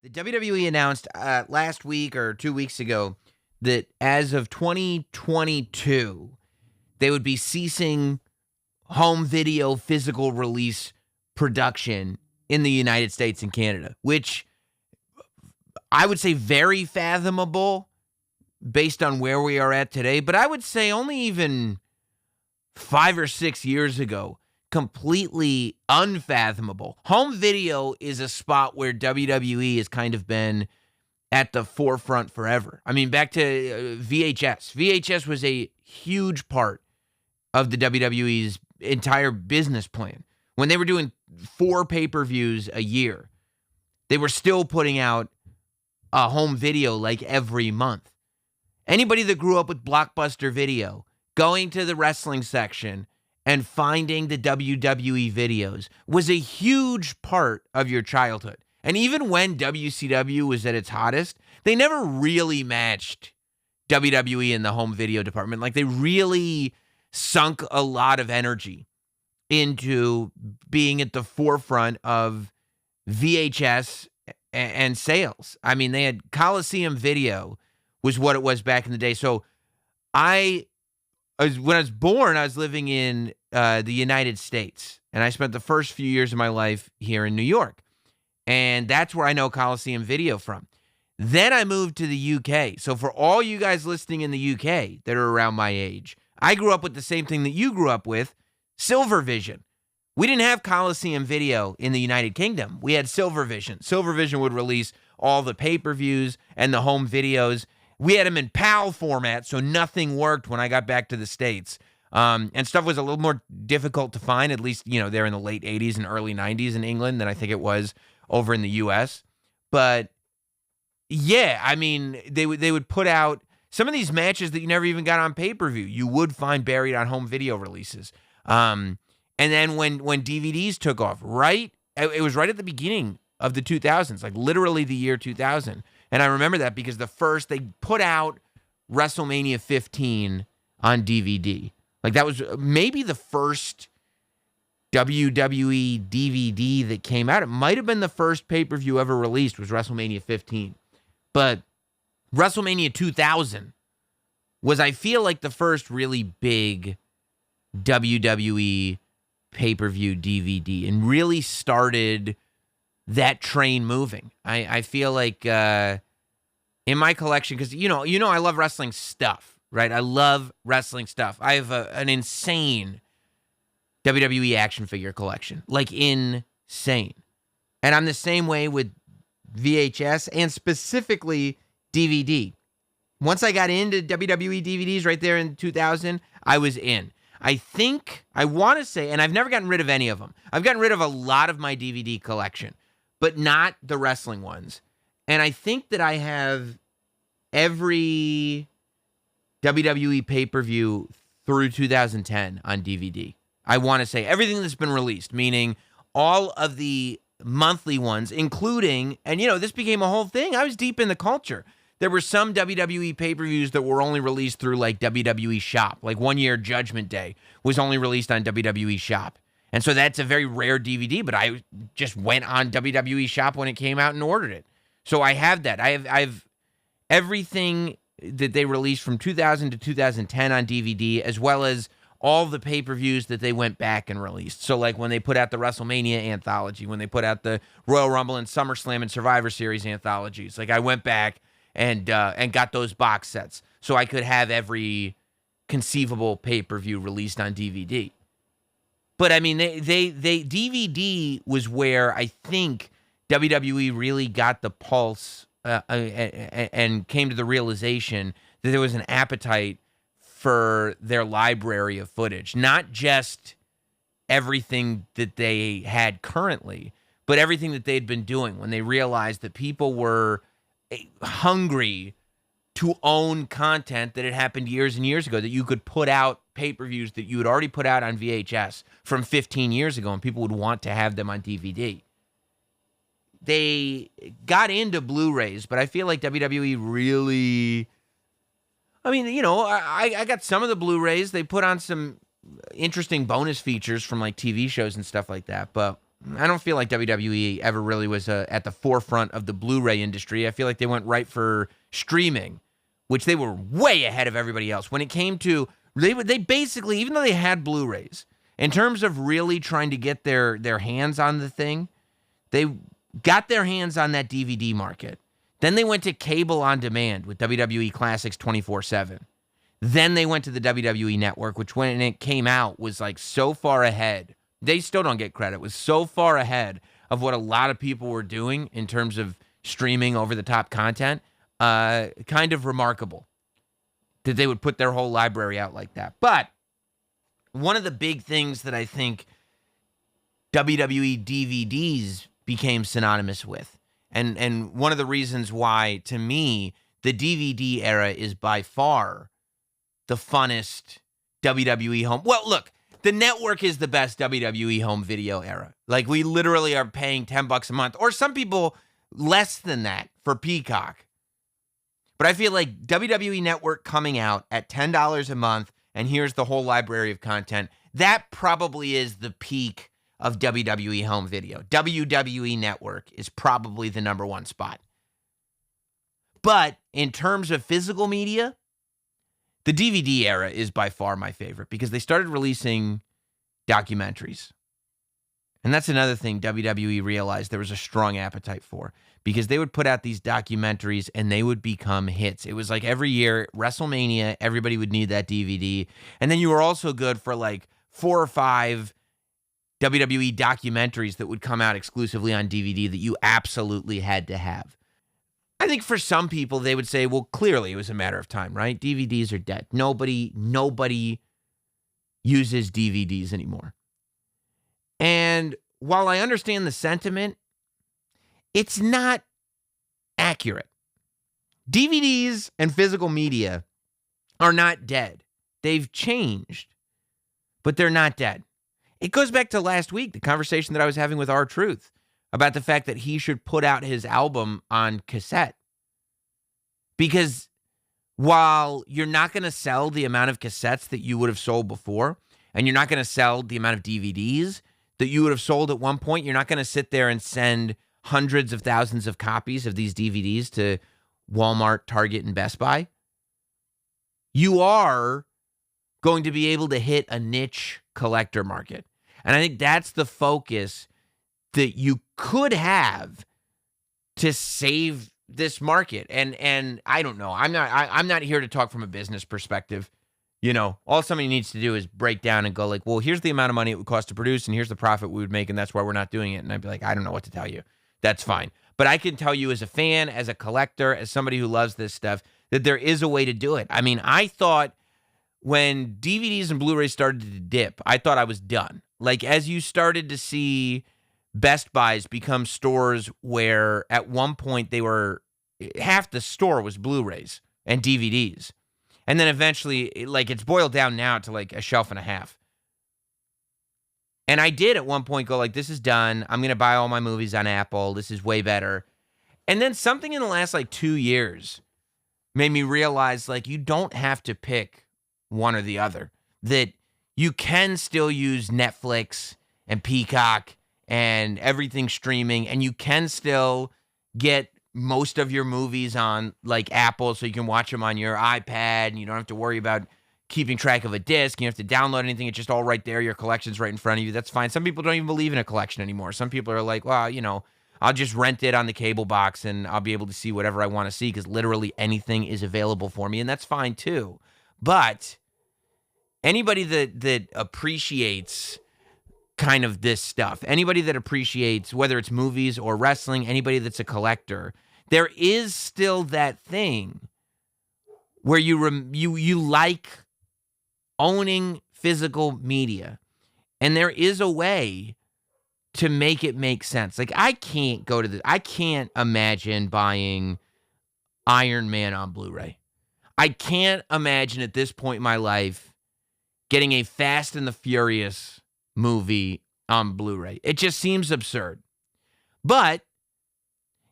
The WWE announced last week or 2 weeks ago that as of 2022, they would be ceasing home video physical release production in the United States and Canada, which I would say very fathomable based on where we are at today. But I would say only even 5 or 6 years ago, completely unfathomable. Home video is a spot where WWE has kind of been at the forefront forever. I mean, back to VHS. VHS was a huge part of the WWE's entire business plan. When they were doing 4 pay-per-views a year, they were still putting out a home video like every month. Anybody that grew up with Blockbuster Video, going to the wrestling section and finding the WWE videos was a huge part of your childhood. And even when WCW was at its hottest, they never really matched WWE in the home video department. Like, they really sunk a lot of energy into being at the forefront of VHS and sales. I mean, they had Coliseum Video was what it was back in the day. So when I was born, I was living in the United States, and I spent the first few years of my life here in New York. And that's where I know Coliseum Video from. Then I moved to the UK. So for all you guys listening in the UK that are around my age, I grew up with the same thing that you grew up with, Silvervision. We didn't have Coliseum Video in the United Kingdom. We had Silvervision. Silvervision would release all the pay-per-views and the home videos. We had them in PAL format, so nothing worked when I got back to the States. And stuff was a little more difficult to find, at least, there in the late 80s and early 90s in England than I think it was over in the U.S. But, yeah, I mean, they would put out some of these matches that you never even got on pay-per-view. You would find buried on home video releases. And then when DVDs took off, it was right at the beginning of the 2000s, like literally the year 2000. And I remember that because they put out WrestleMania 15 on DVD. Like, that was maybe the first WWE DVD that came out. It might have been the first pay-per-view ever released was WrestleMania 15. But WrestleMania 2000 was, I feel like, the first really big WWE pay-per-view DVD and really started that train moving. I feel like in my collection, because I love wrestling stuff, right? I love wrestling stuff. I have an insane WWE action figure collection, like insane. And I'm the same way with VHS and specifically DVD. Once I got into WWE DVDs right there in 2000, I was in. I want to say, and I've never gotten rid of any of them. I've gotten rid of a lot of my DVD collection, but not the wrestling ones. And I think that I have every WWE pay-per-view through 2010 on DVD. I want to say everything that's been released, meaning all of the monthly ones, including, and this became a whole thing. I was deep in the culture. There were some WWE pay-per-views that were only released through like WWE Shop. Like 1 year Judgment Day was only released on WWE Shop. And so that's a very rare DVD, but I just went on WWE Shop when it came out and ordered it. So I have that. I've everything that they released from 2000 to 2010 on DVD, as well as all the pay-per-views that they went back and released. So like when they put out the WrestleMania anthology, when they put out the Royal Rumble and SummerSlam and Survivor Series anthologies, like I went back and got those box sets so I could have every conceivable pay-per-view released on DVD. But I mean, they DVD was where I think WWE really got the pulse and came to the realization that there was an appetite for their library of footage, not just everything that they had currently, but everything that they'd been doing when they realized that people were hungry to own content that had happened years and years ago, that you could put out pay-per-views that you had already put out on VHS from 15 years ago, and people would want to have them on DVD. They got into Blu Rays, but I feel like WWE really, I mean, I got some of the Blu Rays. They put on some interesting bonus features from like TV shows and stuff like that, but I don't feel like WWE ever really was at the forefront of the Blu-ray industry. I feel like they went right for streaming, which they were way ahead of everybody else. When it came to, they basically, even though they had Blu-rays, in terms of really trying to get their hands on the thing, they got their hands on that DVD market. Then they went to cable on demand with WWE Classics 24/7. Then they went to the WWE Network, which when it came out was like so far ahead. They still don't get credit. It was so far ahead of what a lot of people were doing in terms of streaming over-the-top content. Kind of remarkable that they would put their whole library out like that. But one of the big things that I think WWE DVDs became synonymous with, and one of the reasons why, to me, the DVD era is by far the funnest WWE home. Well, look, the network is the best WWE home video era. Like, we literally are paying $10 a month, or some people less than that for Peacock. But I feel like WWE Network coming out at $10 a month, and here's the whole library of content, that probably is the peak of WWE home video. WWE Network is probably the number one spot. But in terms of physical media, the DVD era is by far my favorite because they started releasing documentaries. And that's another thing WWE realized there was a strong appetite for, because they would put out these documentaries and they would become hits. It was like every year, WrestleMania, everybody would need that DVD. And then you were also good for like 4 or 5 WWE documentaries that would come out exclusively on DVD that you absolutely had to have. I think for some people, they would say, well, clearly it was a matter of time, right? DVDs are dead. Nobody uses DVDs anymore. And while I understand the sentiment, it's not accurate. DVDs and physical media are not dead. They've changed, but they're not dead. It goes back to last week, the conversation that I was having with R-Truth about the fact that he should put out his album on cassette. Because while you're not going to sell the amount of cassettes that you would have sold before, and you're not going to sell the amount of DVDs that you would have sold at one point, you're not going to sit there and send hundreds of thousands of copies of these DVDs to Walmart, Target, and Best Buy. You are going to be able to hit a niche collector market. And I think that's the focus that you could have to save this market. And I don't know. I'm not here to talk from a business perspective. You know, all somebody needs to do is break down and go like, well, here's the amount of money it would cost to produce, and here's the profit we would make, and that's why we're not doing it. And I'd be like, I don't know what to tell you. That's fine. But I can tell you as a fan, as a collector, as somebody who loves this stuff, that there is a way to do it. I mean, I thought when DVDs and Blu Rays started to dip, I thought I was done. Like, as you started to see Best Buys become stores where at one point they were, half the store was Blu Rays and DVDs. And then eventually, like, it's boiled down now to like a shelf and a half. And I did at one point go like, this is done. I'm going to buy all my movies on Apple. This is way better. And then something in the last like 2 years made me realize like you don't have to pick one or the other. That you can still use Netflix and Peacock and everything streaming, and you can still get most of your movies on like Apple, so you can watch them on your iPad, and you don't have to worry about keeping track of a disc. You don't have to download anything. It's just all right there. Your collection's right in front of you. That's fine. Some people don't even believe in a collection anymore. Some people are like, well, you know, I'll just rent it on the cable box and I'll be able to see whatever I want to see because literally anything is available for me, and that's fine too. But anybody that appreciates kind of this stuff, anybody that appreciates whether it's movies or wrestling, anybody that's a collector, there is still that thing where you like owning physical media, and there is a way to make it make sense. Like, I can't imagine buying Iron Man on Blu-ray. I can't imagine at this point in my life getting a Fast and the Furious movie on Blu-ray. It just seems absurd. But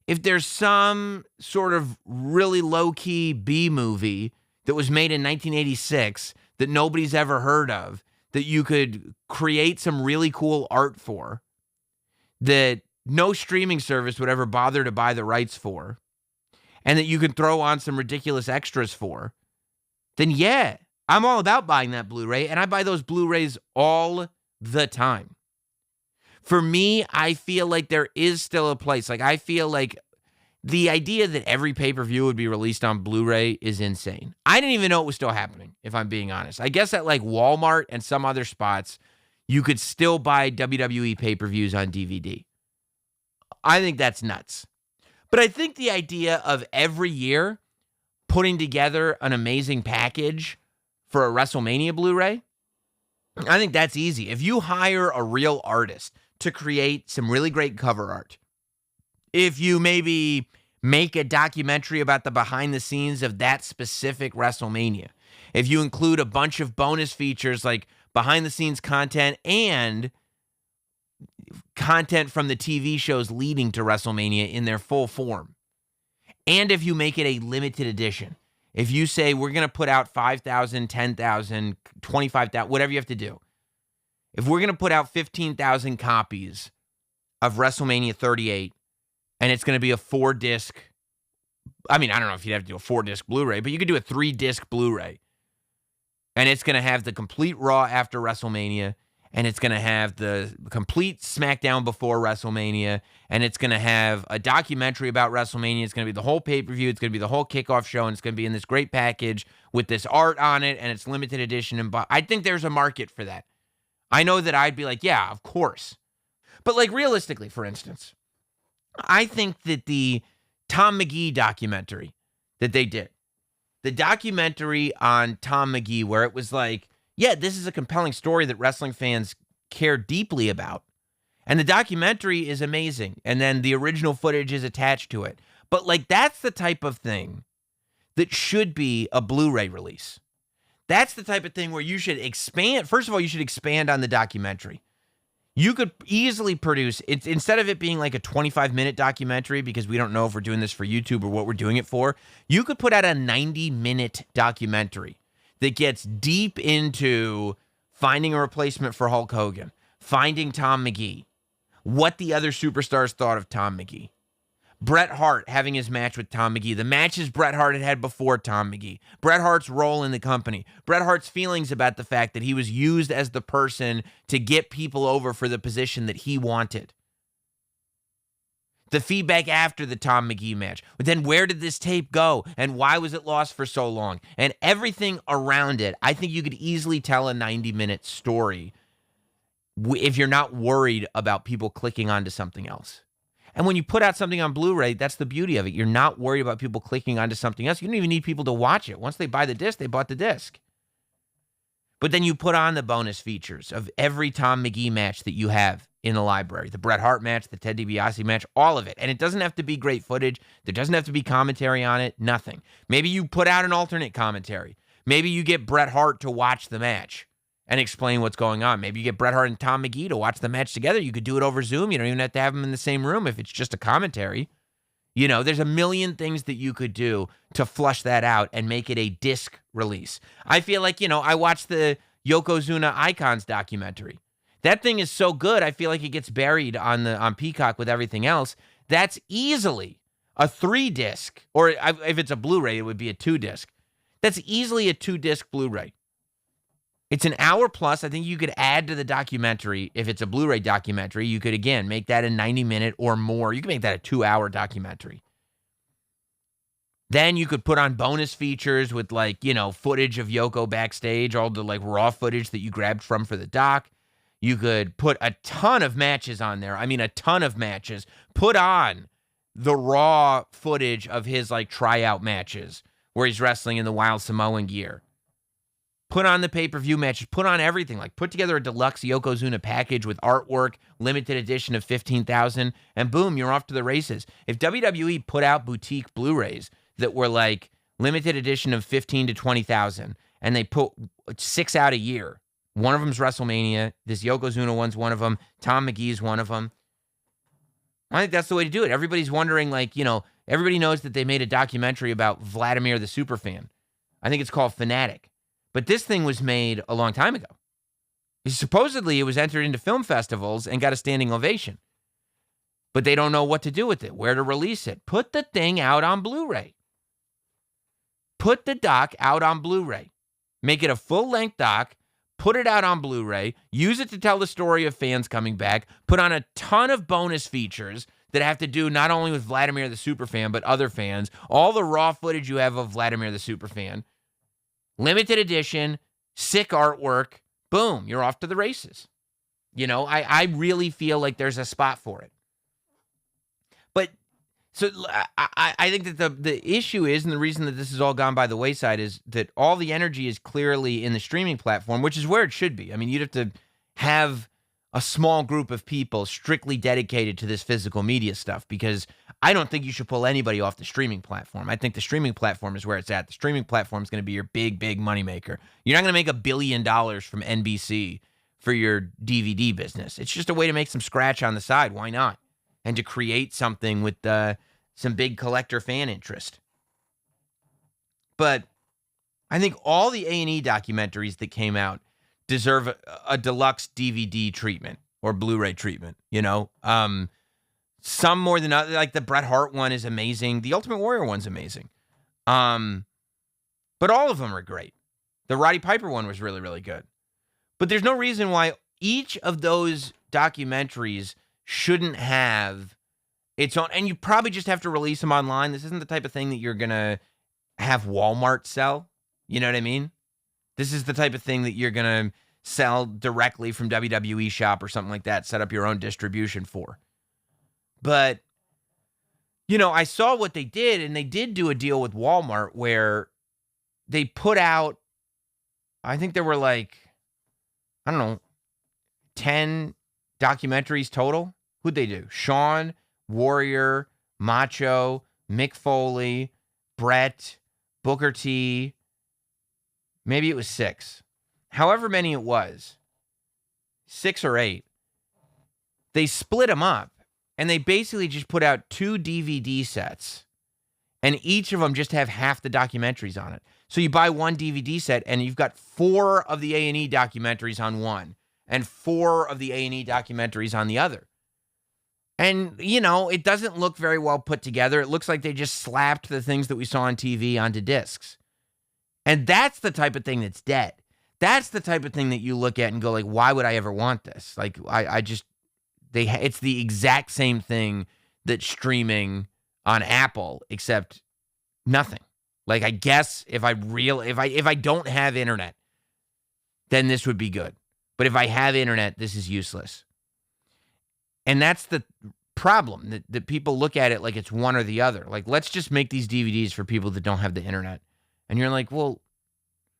if there's some sort of really low-key B movie that was made in 1986 that nobody's ever heard of, that you could create some really cool art for, that no streaming service would ever bother to buy the rights for, and that you can throw on some ridiculous extras for, then yeah, I'm all about buying that Blu-ray, and I buy those Blu-rays all the time. For me, I feel like there is still a place. Like, I feel like the idea that every pay-per-view would be released on Blu-ray is insane. I didn't even know it was still happening, if I'm being honest. I guess at like Walmart and some other spots, you could still buy WWE pay-per-views on DVD. I think that's nuts. But I think the idea of every year putting together an amazing package for a WrestleMania Blu-ray, I think that's easy. If you hire a real artist to create some really great cover art, if you maybe make a documentary about the behind the scenes of that specific WrestleMania, if you include a bunch of bonus features like behind the scenes content and content from the TV shows leading to WrestleMania in their full form, and if you make it a limited edition, if you say we're going to put out 5,000, 10,000, 25,000, whatever you have to do, if we're going to put out 15,000 copies of WrestleMania 38, and it's going to be a 4-disc, I mean, I don't know if you'd have to do a 4-disc Blu-ray, but you could do a 3-disc Blu-ray. And it's going to have the complete Raw after WrestleMania, and it's going to have the complete SmackDown before WrestleMania, and it's going to have a documentary about WrestleMania. It's going to be the whole pay-per-view. It's going to be the whole kickoff show, and it's going to be in this great package with this art on it, and it's limited edition. And I think there's a market for that. I know that I'd be like, yeah, of course. But like realistically, for instance, I think that the Tom McGee documentary that they did, the documentary on Tom McGee, where it was like, yeah, this is a compelling story that wrestling fans care deeply about. And the documentary is amazing. And then the original footage is attached to it. But like, that's the type of thing that should be a Blu-ray release. That's the type of thing where you should expand. First of all, you should expand on the documentary. You could easily produce it instead of it being like a 25-minute documentary, because we don't know if we're doing this for YouTube or what we're doing it for. You could put out a 90-minute documentary that gets deep into finding a replacement for Hulk Hogan, finding Tom McGee, what the other superstars thought of Tom McGee, Bret Hart having his match with Tom McGee, the matches Bret Hart had before Tom McGee, Bret Hart's role in the company, Bret Hart's feelings about the fact that he was used as the person to get people over for the position that he wanted, the feedback after the Tom McGee match, but then where did this tape go and why was it lost for so long, and everything around it. I think you could easily tell a 90-minute story if you're not worried about people clicking onto something else. And when you put out something on Blu-ray, that's the beauty of it. You're not worried about people clicking onto something else. You don't even need people to watch it. Once they buy the disc, they bought the disc. But then you put on the bonus features of every Tom McGee match that you have in the library. The Bret Hart match, the Ted DiBiase match, all of it. And it doesn't have to be great footage. There doesn't have to be commentary on it. Nothing. Maybe you put out an alternate commentary. Maybe you get Bret Hart to watch the match and explain what's going on. Maybe you get Bret Hart and Tom McGee to watch the match together. You could do it over Zoom. You don't even have to have them in the same room if it's just a commentary. You know, there's a million things that you could do to flush that out and make it a disc release. I feel like, I watched the Yokozuna Icons documentary. That thing is so good, I feel like it gets buried on Peacock with everything else. That's easily a 3-disc, or if it's a Blu-ray, it would be a 2-disc. That's easily a 2-disc Blu-ray. It's an hour plus. I think you could add to the documentary. If it's a Blu-ray documentary, you could, again, make that a 90-minute or more. You could make that a 2-hour documentary. Then you could put on bonus features with, footage of Yoko backstage, all the, raw footage that you grabbed for the doc. You could put a ton of matches on there. I mean, a ton of matches. Put on the raw footage of his, tryout matches where he's wrestling in the Wild Samoan gear. Put on the pay-per-view matches. Put on everything. Put together a deluxe Yokozuna package with artwork, limited edition of 15,000, and boom, you're off to the races. If WWE put out boutique Blu-rays that were limited edition of 15 to 20,000, and they put 6 out a year, one of them's WrestleMania, this Yokozuna one's one of them, Tom McGee's one of them. I think that's the way to do it. Everybody's wondering, everybody knows that they made a documentary about Vladimir the Superfan. I think it's called Fanatic. But this thing was made a long time ago. Supposedly, it was entered into film festivals and got a standing ovation. but they don't know what to do with it, where to release it. Put the thing out on Blu-ray. Put the doc out on Blu-ray. Make it a full-length doc. Put it out on Blu-ray. Use it to tell the story of fans coming back. Put on a ton of bonus features that have to do not only with Vladimir the Superfan, but other fans. All the raw footage you have of Vladimir the Superfan. Limited edition, sick artwork. Boom, you're off to the races. I really feel like there's a spot for it. But so I think that the issue is, and the reason that this has all gone by the wayside, is that all the energy is clearly in the streaming platform, which is where it should be. I mean, you'd have to have a small group of people strictly dedicated to this physical media stuff, because I don't think you should pull anybody off the streaming platform. I think the streaming platform is where it's at. The streaming platform is going to be your big, big moneymaker. You're not going to make $1 billion from NBC for your DVD business. It's just a way to make some scratch on the side. Why not? And to create something with some big collector fan interest. But I think all the A&E documentaries that came out deserve a deluxe DVD treatment or Blu-ray treatment, Some more than others. Like the Bret Hart one is amazing. The Ultimate Warrior one's amazing. But all of them are great. The Roddy Piper one was really, really good. But there's no reason why each of those documentaries shouldn't have its own, and you probably just have to release them online. This isn't the type of thing that you're going to have Walmart sell. You know what I mean? This is the type of thing that you're going to sell directly from WWE shop or something like that, set up your own distribution for. But, I saw what they did, and they did do a deal with Walmart where they put out, I think there were 10 documentaries total. Who'd they do? Shawn, Warrior, Macho, Mick Foley, Brett, Booker T. Maybe it was 6. However many it was, 6 or 8. They split them up, and they basically just put out 2 DVD sets, and each of them just have half the documentaries on it. So you buy one DVD set, and you've got 4 of the A&E documentaries on one, and 4 of the A&E documentaries on the other. And, it doesn't look very well put together. It looks like they just slapped the things that we saw on TV onto discs. And that's the type of thing that's dead. That's the type of thing that you look at and go, why would I ever want this? It's the exact same thing that's streaming on Apple, except nothing. I guess if I don't have internet, then this would be good. But if I have internet, this is useless. And that's the problem, that people look at it like it's one or the other. Let's just make these DVDs for people that don't have the internet. And you're like, well,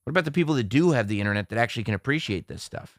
what about the people that do have the internet that actually can appreciate this stuff?